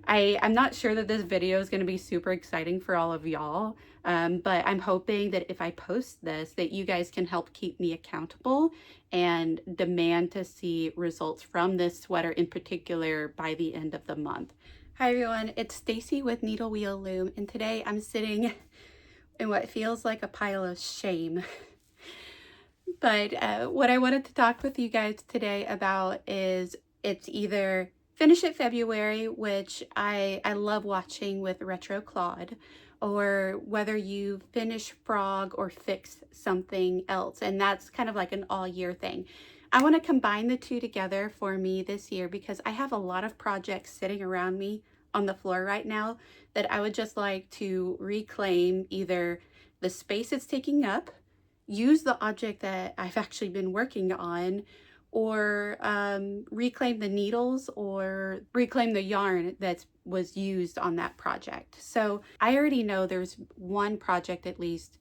I'm not sure that this video is going to be super exciting for all of y'all, but I'm hoping that if I post this, that you guys can help keep me accountable and demand to see results from this sweater in particular by the end of the month. Hi everyone, it's Stacy with Needle Wheel Loom, and today I'm sitting in what feels like a pile of shame. But what I wanted to talk with you guys today about is it's either Finish It February, which I love watching with Retro Claude, or whether you finish Frog or fix something else. And that's kind of like an all year thing. I want to combine the two together for me this year because I have a lot of projects sitting around me on the floor right now that I would just like to reclaim either the space it's taking up, use the object that I've actually been working on, or reclaim the needles or reclaim the yarn that was used on that project. So I already know there's one project at least,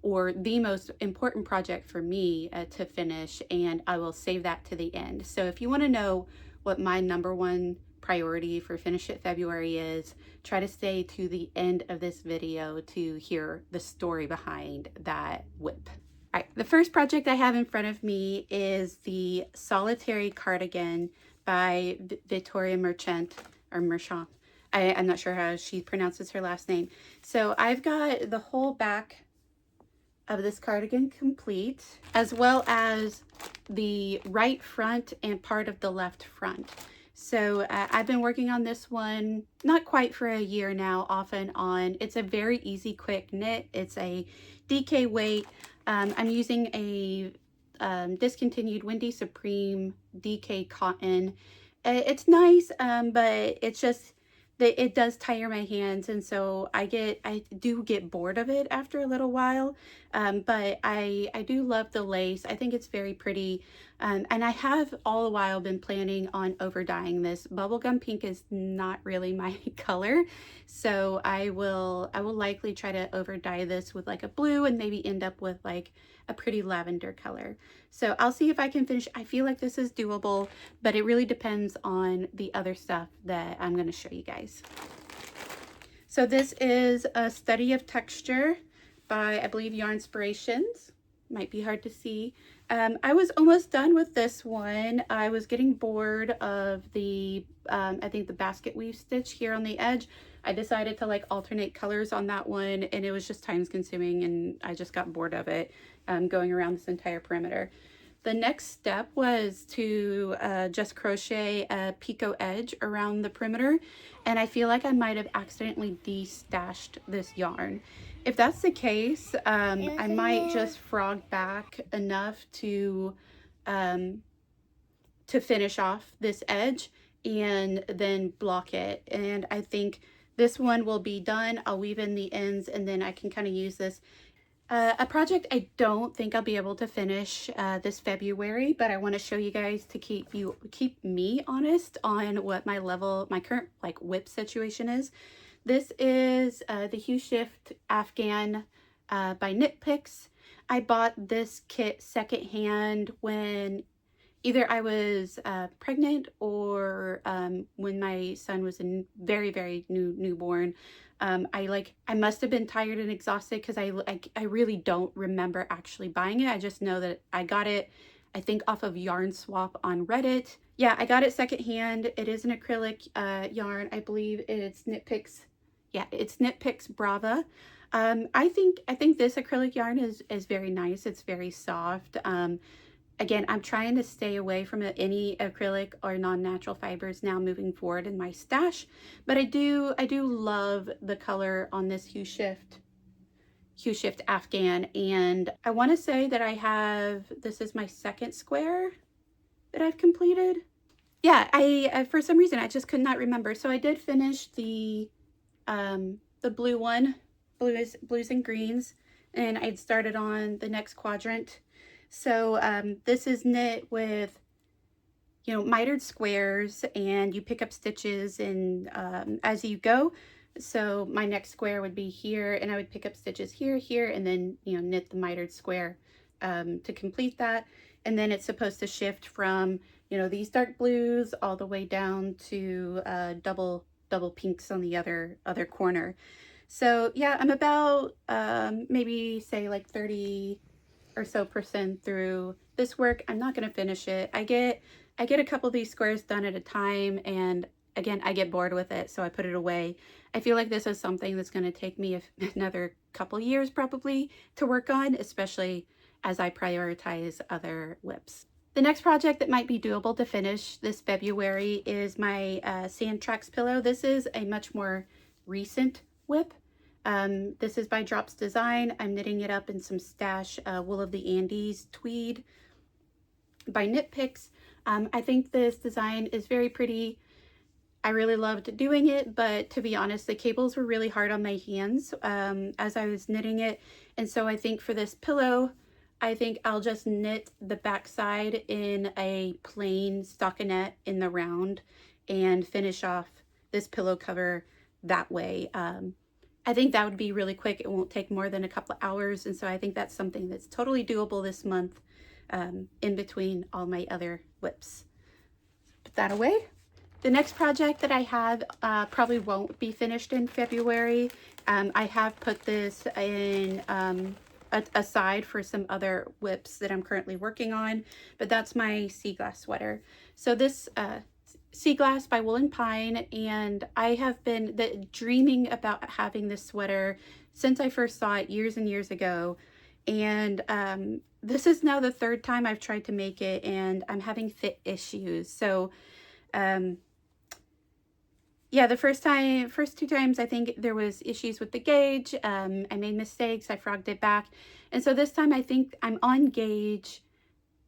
or the most important project for me to finish, and I will save that to the end. So if you want to know what my number one priority for Finish It February is, try to stay to the end of this video to hear the story behind that whip. All right, the first project I have in front of me is the Solitary Cardigan by Victoria Merchant, or Merchant. I'm not sure how she pronounces her last name. So I've got the whole back of this cardigan complete, as well as the right front and part of the left front. So I've been working on this one not quite for a year now, off and on. It's a very easy, quick knit. It's a DK weight. I'm using a discontinued Windy Supreme DK cotton. It's nice, but it's just that it does tire my hands, and so I do get bored of it after a little while. But I do love the lace. I think it's very pretty, and I have all the while been planning on over dyeing this. Bubblegum pink is not really my color, so I will likely try to over dye this with like a blue and maybe end up with like a pretty lavender color. So I'll see if I can finish. I feel like this is doable, but it really depends on the other stuff that I'm going to show you guys. So this is a Study of Texture by, I believe, Yarnspirations. Might be hard to see. I was almost done with this one. I was getting bored of the, I think the basket weave stitch here on the edge. I decided to like alternate colors on that one, and it was just time consuming, and I just got bored of it going around this entire perimeter. The next step was to just crochet a picot edge around the perimeter, and I feel like I might have accidentally de-stashed this yarn. If that's the case, I might just frog back enough to finish off this edge and then block it. And I think this one will be done. I'll weave in the ends, and then I can kind of use this. A project I don't think I'll be able to finish this February, but I want to show you guys to keep me honest on what my current like whip situation is. This is the Hue Shift Afghan by Knit Picks. I bought this kit secondhand when either I was pregnant or when my son was a very newborn. I must have been tired and exhausted because I really don't remember actually buying it. I just know that I got it, I think, off of Yarn Swap on Reddit. Yeah, I got it secondhand. It is an acrylic yarn. I believe it's Knit Picks. Yeah, it's Knit Picks Brava. I think this acrylic yarn is very nice. It's very soft. Again, I'm trying to stay away from any acrylic or non-natural fibers now moving forward in my stash, but I do love the color on this Hue Shift Afghan, and I want to say that this is my second square that I've completed. Yeah, I for some reason I just could not remember. So I did finish the blue one, blues and greens, and I'd started on the next quadrant. So this is knit with, you know, mitered squares, and you pick up stitches and as you go. So my next square would be here, and I would pick up stitches here, and then, you know, knit the mitered square to complete that. And then it's supposed to shift from, you know, these dark blues all the way down to double double pinks on the other corner. So yeah, I'm about maybe say like 30 or so percent through this work. I'm not going to finish it. I get a couple of these squares done at a time, and again, I get bored with it, so I put it away. I feel like this is something that's going to take me another couple years probably to work on, especially as I prioritize other WIPs. The next project that might be doable to finish this February is my Sand Tracks pillow. This is a much more recent WIP. This is by Drops Design. I'm knitting it up in some Stash Wool of the Andes tweed by Knit Picks. I think this design is very pretty. I really loved doing it, but to be honest, the cables were really hard on my hands as I was knitting it. And so I think for this pillow, I think I'll just knit the back side in a plain stockinette in the round and finish off this pillow cover that way. I think that would be really quick. It won't take more than a couple of hours. And so I think that's something that's totally doable this month in between all my other WIPs. Put that away. The next project that I have probably won't be finished in February. I have put this in aside for some other WIPs that I'm currently working on, but that's my sea glass sweater. So this Sea Glass by Wool and Pine, and I have been dreaming about having this sweater since I first saw it years and years ago. And this is now the third time I've tried to make it, and I'm having fit issues. So yeah, the first two times, I think there was issues with the gauge. I made mistakes. I frogged it back. And so this time I think I'm on gauge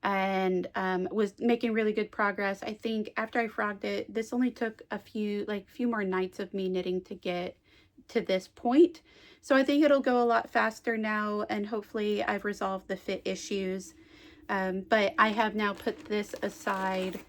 and was making really good progress. I think after I frogged it, this only took a few more nights of me knitting to get to this point. So I think it'll go a lot faster now, and hopefully I've resolved the fit issues. But I have now put this aside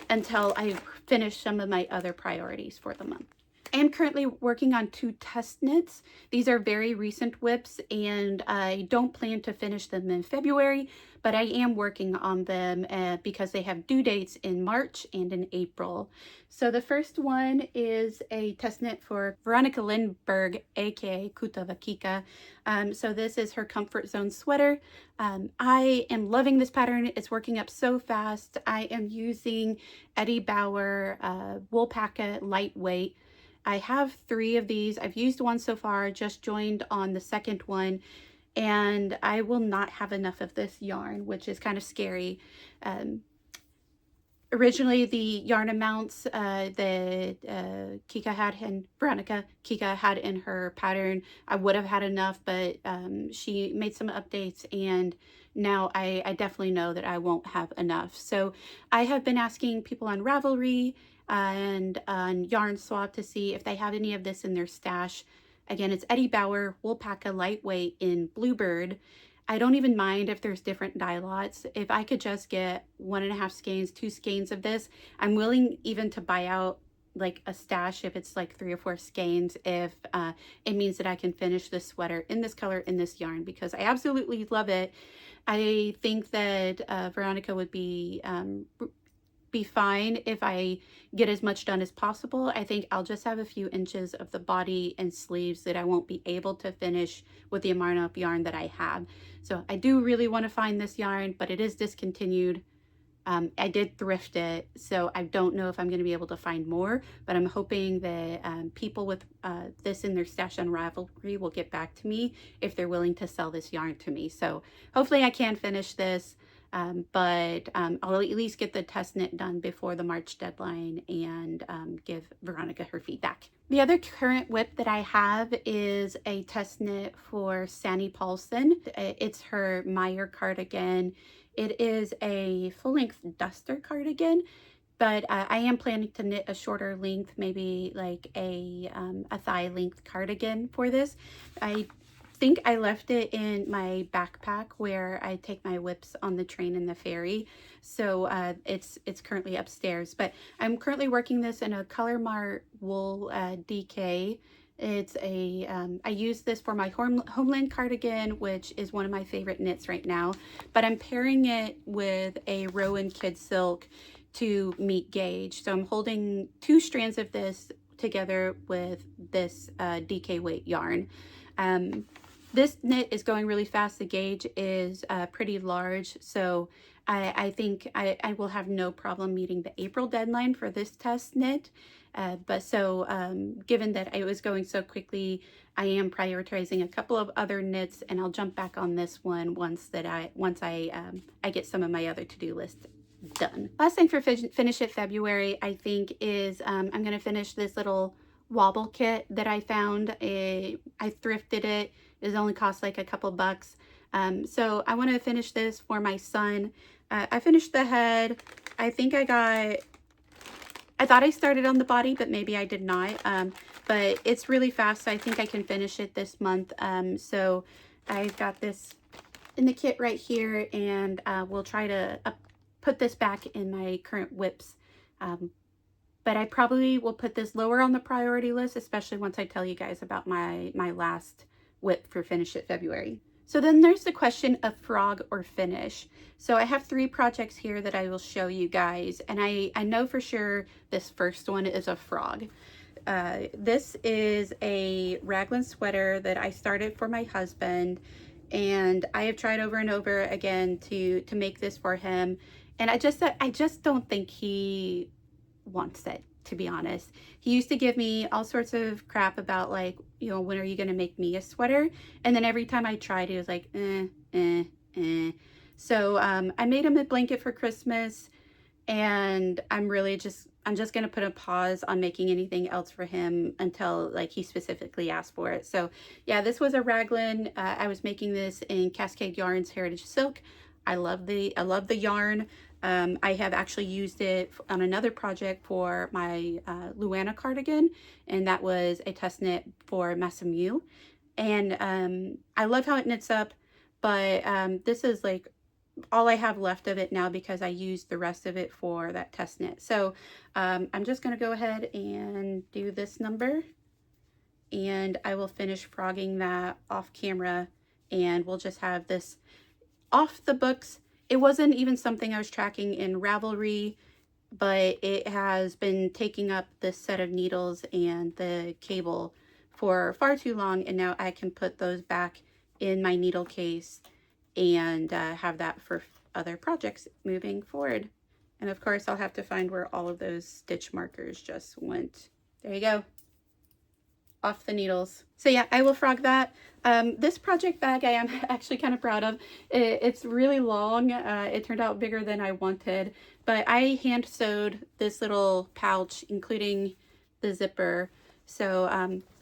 until I finish some of my other priorities for the month. I am currently working on 2 test knits. These are very recent WIPs, and I don't plan to finish them in February, but I am working on them because they have due dates in March and in April. So the first one is a test knit for Veronica Lindberg, aka Kuta Vakika. So this is her Comfort Zone sweater. I am loving this pattern. It's working up so fast. I am using Eddie Bauer Woolpacka Lightweight. I have 3 of these. I've used one so far, just joined on the second one, and I will not have enough of this yarn, which is kind of scary. Originally, the yarn amounts that Kika had and Veronica Kika had in her pattern, I would have had enough, but she made some updates, and now I definitely know that I won't have enough. So I have been asking people on Ravelry and on Yarn Swap to see if they have any of this in their stash. Again, it's Eddie Bauer Woolpacka Lightweight in Bluebird. I don't even mind if there's different dye lots. If I could just get 1.5 skeins, 2 skeins of this, I'm willing even to buy out like a stash if it's like 3 or 4 skeins, if it means that I can finish this sweater in this color, in this yarn, because I absolutely love it. I think that Veronica would be fine if I get as much done as possible. I think I'll just have a few inches of the body and sleeves that I won't be able to finish with the amount of yarn that I have. So I do really want to find this yarn, but it is discontinued. I did thrift it, so I don't know if I'm going to be able to find more, but I'm hoping that people with this in their stash on Ravelry will get back to me if they're willing to sell this yarn to me. So hopefully I can finish this. But I'll at least get the test knit done before the March deadline and give Veronica her feedback. The other current WIP that I have is a test knit for Sandy Paulson. It's her Meyer cardigan. It is a full-length duster cardigan, but I am planning to knit a shorter length, maybe like a thigh length cardigan for this. I think I left it in my backpack where I take my WIPs on the train and the ferry, so it's currently upstairs. But I'm currently working this in a Color Mart wool DK. It's a I use this for my Homeland cardigan, which is one of my favorite knits right now, but I'm pairing it with a Rowan Kid Silk to meet gauge. So I'm holding 2 strands of this together with this DK weight yarn. This knit is going really fast. The gauge is pretty large, so I think I will have no problem meeting the April deadline for this test knit. Given that it was going so quickly, I am prioritizing a couple of other knits, and I'll jump back on this one once I get some of my other to-do lists done. Last thing for Finish It February, I think, is I'm going to finish this little wobble kit that I found. I thrifted it. It only cost like a couple bucks. So I want to finish this for my son. I finished the head. I thought I started on the body, but maybe I did not. But it's really fast, so I think I can finish it this month. So I've got this in the kit right here, and we'll try to put this back in my current whips. But I probably will put this lower on the priority list, especially once I tell you guys about my last whip for Finish It February. So then there's the question of frog or finish. So I have 3 projects here that I will show you guys, and I know for sure this first one is a frog. This is a raglan sweater that I started for my husband, and I have tried over and over again to make this for him, and I just don't think he wants it, to be honest. He used to give me all sorts of crap about, like, you know, when are you gonna make me a sweater? And then every time I tried, he was like, So I made him a blanket for Christmas, and I'm just gonna put a pause on making anything else for him until, like, he specifically asked for it. So yeah, this was a raglan. I was making this in Cascade Yarns Heritage Silk. I love the yarn. I have actually used it on another project for my Luana cardigan, and that was a test knit for Massamu. And I love how it knits up, but this is like all I have left of it now because I used the rest of it for that test knit. So I'm just going to go ahead and do this number, and I will finish frogging that off camera, and we'll just have this off the books. It wasn't even something I was tracking in Ravelry, but it has been taking up this set of needles and the cable for far too long, and now I can put those back in my needle case and have that for other projects moving forward. And of course, I'll have to find where all of those stitch markers just went. There you go. Off the needles. So yeah, I will frog that. This project bag I am actually kind of proud of. It's really long. It turned out bigger than I wanted, but I hand sewed this little pouch, including the zipper. So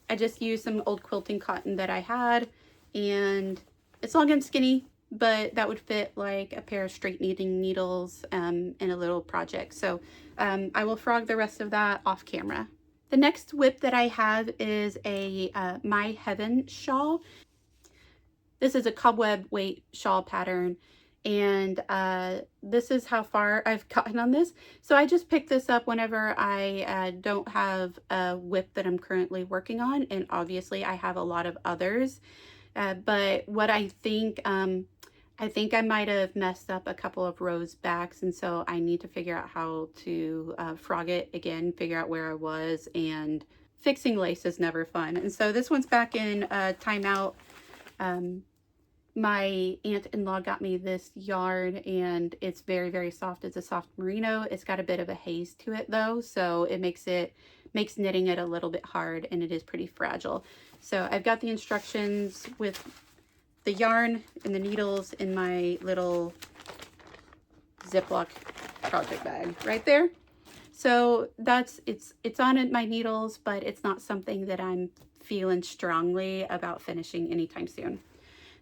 I just used some old quilting cotton that I had, and it's long and skinny, but that would fit like a pair of straight knitting needles in a little project. So I will frog the rest of that off camera. The next whip that I have is a My Heaven shawl. This is a cobweb weight shawl pattern, and this is how far I've gotten on this. So I just picked this up whenever I don't have a whip that I'm currently working on, and obviously I have a lot of others. But what I think I might have messed up a couple of rows backs, and so I need to figure out how to frog it again, figure out where I was, and fixing lace is never fun. And so this one's back in timeout. My aunt-in-law got me this yarn, and it's very, very soft. It's a soft merino. It's got a bit of a haze to it though, so it makes knitting it a little bit hard, and it is pretty fragile. So I've got the instructions with the yarn and the needles in my little Ziploc project bag right there. So it's on my needles, but it's not something that I'm feeling strongly about finishing anytime soon.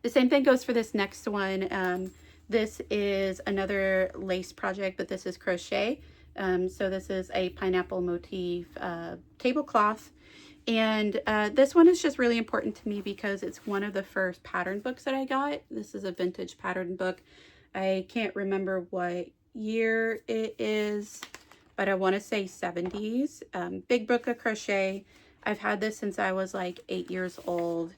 The same thing goes for this next one. This is another lace project, but this is crochet. So this is a pineapple motif tablecloth. And this one is just really important to me because it's one of the first pattern books that I got. This is a vintage pattern book. I can't remember what year it is, but I want to say 70s. Big book of crochet. I've had this since I was like 8 years old,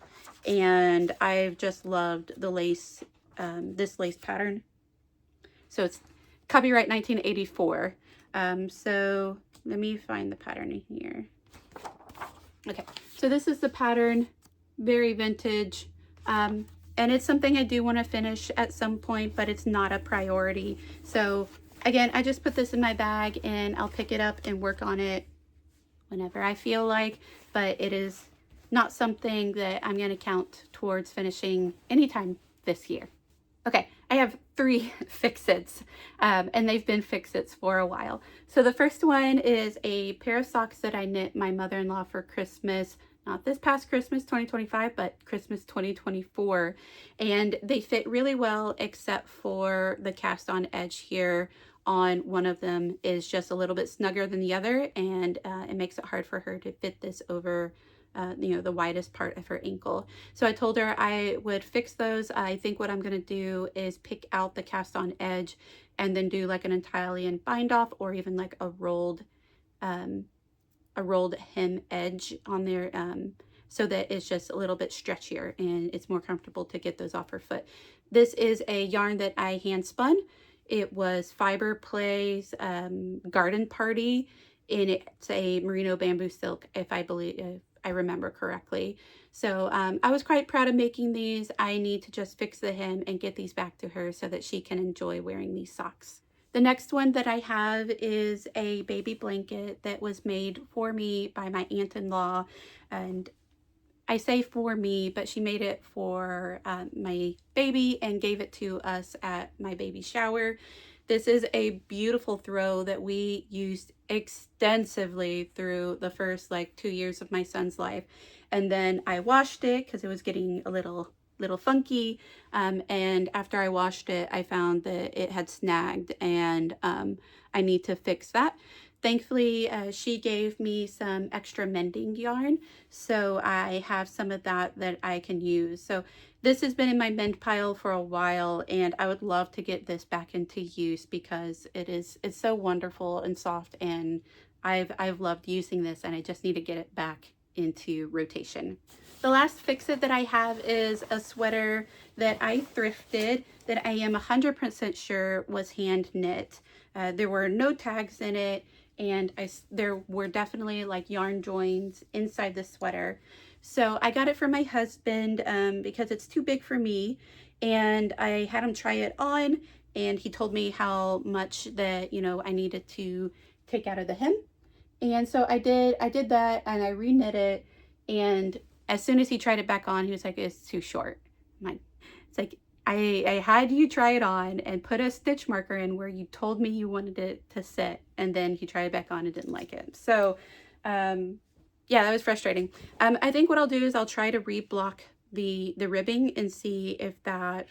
and I've just loved the lace, this lace pattern. So it's copyright 1984. So let me find the pattern in here. Okay, so this is the pattern, very vintage. And it's something I do want to finish at some point, but it's not a priority. So again, I just put this in my bag and I'll pick it up and work on it whenever I feel like, but it is not something that I'm going to count towards finishing anytime this year. Okay, I have 3 fix-its, and they've been fix-its for a while. So the first one is a pair of socks that I knit my mother-in-law for Christmas, not this past Christmas 2025, but Christmas 2024. And they fit really well, except for the cast on edge here on one of them is just a little bit snugger than the other, and it makes it hard for her to fit this over you know, the widest part of her ankle. So I told her I would fix those. I think what I'm going to do is pick out the cast on edge and then do like an Italian bind off, or even like a rolled hem edge on there, so that it's just a little bit stretchier and it's more comfortable to get those off her foot. This is a yarn that I hand spun. It was Fiber Plays Garden Party, and it's a merino bamboo silk, if I remember correctly. So I was quite proud of making these. I need to just fix the hem and get these back to her so that she can enjoy wearing these socks. The next one that I have is a baby blanket that was made for me by my aunt-in-law. And I say for me, but she made it for my baby and gave it to us at my baby shower. This is a beautiful throw that we used extensively through the first like 2 years of my son's life. And then I washed it because it was getting a little funky, and after I washed it, I found that it had snagged, and I need to fix that. Thankfully, she gave me some extra mending yarn, so I have some of that I can use. So this has been in my mend pile for a while, and I would love to get this back into use because it's so wonderful and soft, and I've loved using this, and I just need to get it back into rotation. The last fix-it that I have is a sweater that I thrifted that I am 100% sure was hand knit. There were no tags in it, and there were definitely like yarn joins inside the sweater. So I got it for my husband because it's too big for me, and I had him try it on, and he told me how much that, you know, I needed to take out of the hem. And so I did that, and I reknit it, and as soon as he tried it back on, he was like, it's too short. It's like, I had you try it on and put a stitch marker in where you told me you wanted it to sit, and then he tried it back on and didn't like it. So yeah, that was frustrating. I think what I'll do is I'll try to re-block the ribbing and see if that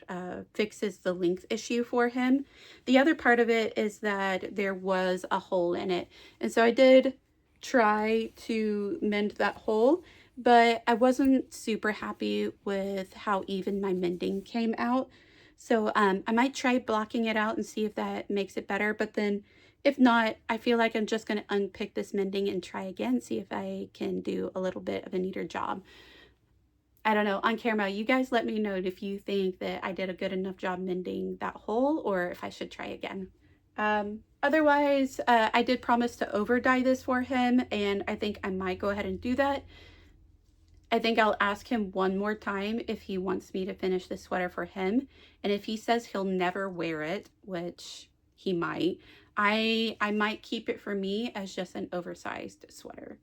fixes the length issue for him. The other part of it is that there was a hole in it, and so I did try to mend that hole, but I wasn't super happy with how even my mending came out. So I might try blocking it out and see if that makes it better, but then if not, I feel like I'm just going to unpick this mending and try again, see if I can do a little bit of a neater job. I don't know, on camera, you guys let me know if you think that I did a good enough job mending that hole or if I should try again. Otherwise, I did promise to over dye this for him, and I think I might go ahead and do that. I think I'll ask him one more time if he wants me to finish this sweater for him. And if he says he'll never wear it, which he might, I might keep it for me as just an oversized sweater.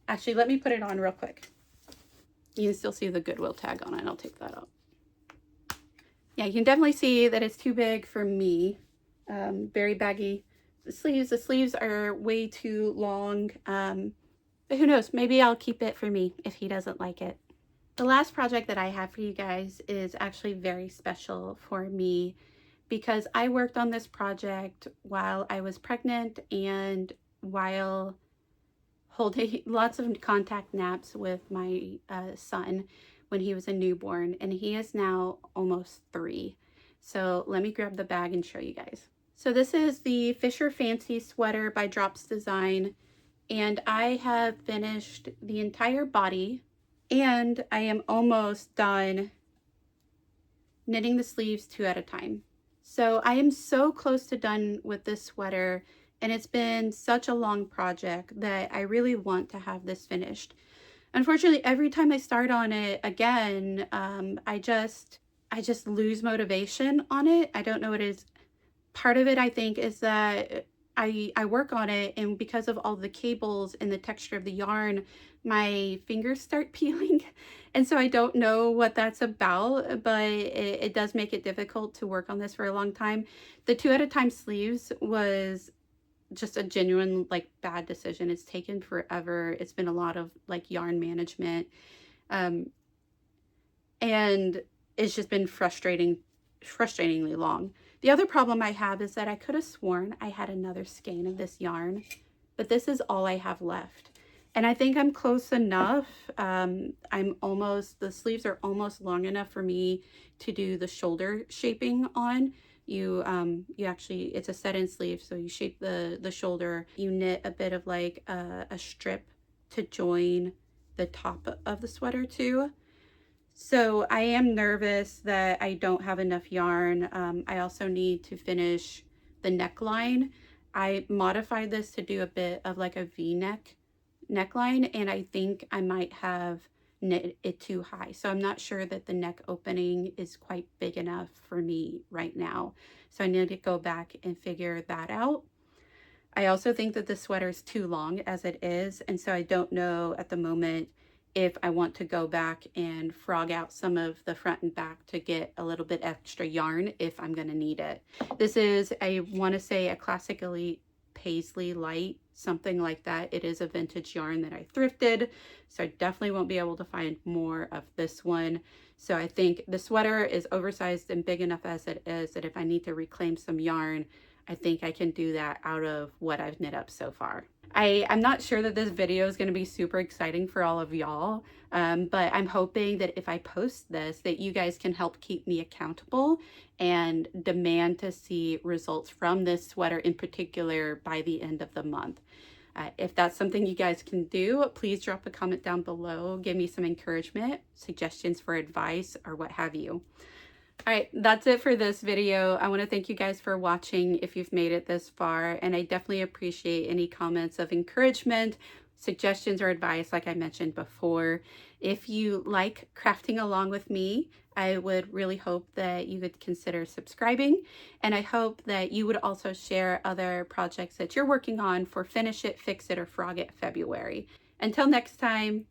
Actually, let me put it on real quick. You can still see the Goodwill tag on it. I'll take that out. Yeah, you can definitely see that it's too big for me. Very baggy. The sleeves are way too long. But who knows? Maybe I'll keep it for me if he doesn't like it. The last project that I have for you guys is actually very special for me because I worked on this project while I was pregnant and while holding lots of contact naps with my son when he was a newborn, and he is now almost 3. So let me grab the bag and show you guys. So this is the Fisher Fancy sweater by Drops Design, and I have finished the entire body, and I am almost done knitting the sleeves 2 at a time. So I am so close to done with this sweater, and it's been such a long project that I really want to have this finished. Unfortunately, every time I start on it again, I just lose motivation on it. I don't know what it is. Part of it, I think, is that I work on it, and because of all the cables and the texture of the yarn, my fingers start peeling. And so I don't know what that's about, but it does make it difficult to work on this for a long time. The 2 at a time sleeves was just a genuine like bad decision. It's taken forever. It's been a lot of like yarn management. Um, and it's just been frustratingly long. The other problem I have is that I could have sworn I had another skein of this yarn, but this is all I have left. And I think I'm close enough. The sleeves are almost long enough for me to do the shoulder shaping on. You actually, it's a set-in sleeve, so you shape the shoulder. You knit a bit of like a strip to join the top of the sweater too. So I am nervous that I don't have enough yarn. I also need to finish the neckline. I modified this to do a bit of like a V-neck neckline, and I think I might have knit it too high. So I'm not sure that the neck opening is quite big enough for me right now. So I need to go back and figure that out. I also think that the sweater is too long as it is, and so I don't know at the moment if I want to go back and frog out some of the front and back to get a little bit extra yarn if I'm going to need it. This is, I want to say, a Classic Elite Paisley Light, something like that. It is a vintage yarn that I thrifted, so I definitely won't be able to find more of this one. So I think the sweater is oversized and big enough as it is that if I need to reclaim some yarn, I think I can do that out of what I've knit up so far. I'm not sure that this video is going to be super exciting for all of y'all, but I'm hoping that if I post this, that you guys can help keep me accountable and demand to see results from this sweater in particular by the end of the month. If that's something you guys can do, please drop a comment down below. Give me some encouragement, suggestions for advice, or what have you. All right, that's it for this video. I want to thank you guys for watching if you've made it this far, and I definitely appreciate any comments of encouragement, suggestions, or advice like I mentioned before. If you like crafting along with me, I would really hope that you would consider subscribing, and I hope that you would also share other projects that you're working on for Finish It, Fix It, or Frog It February. Until next time.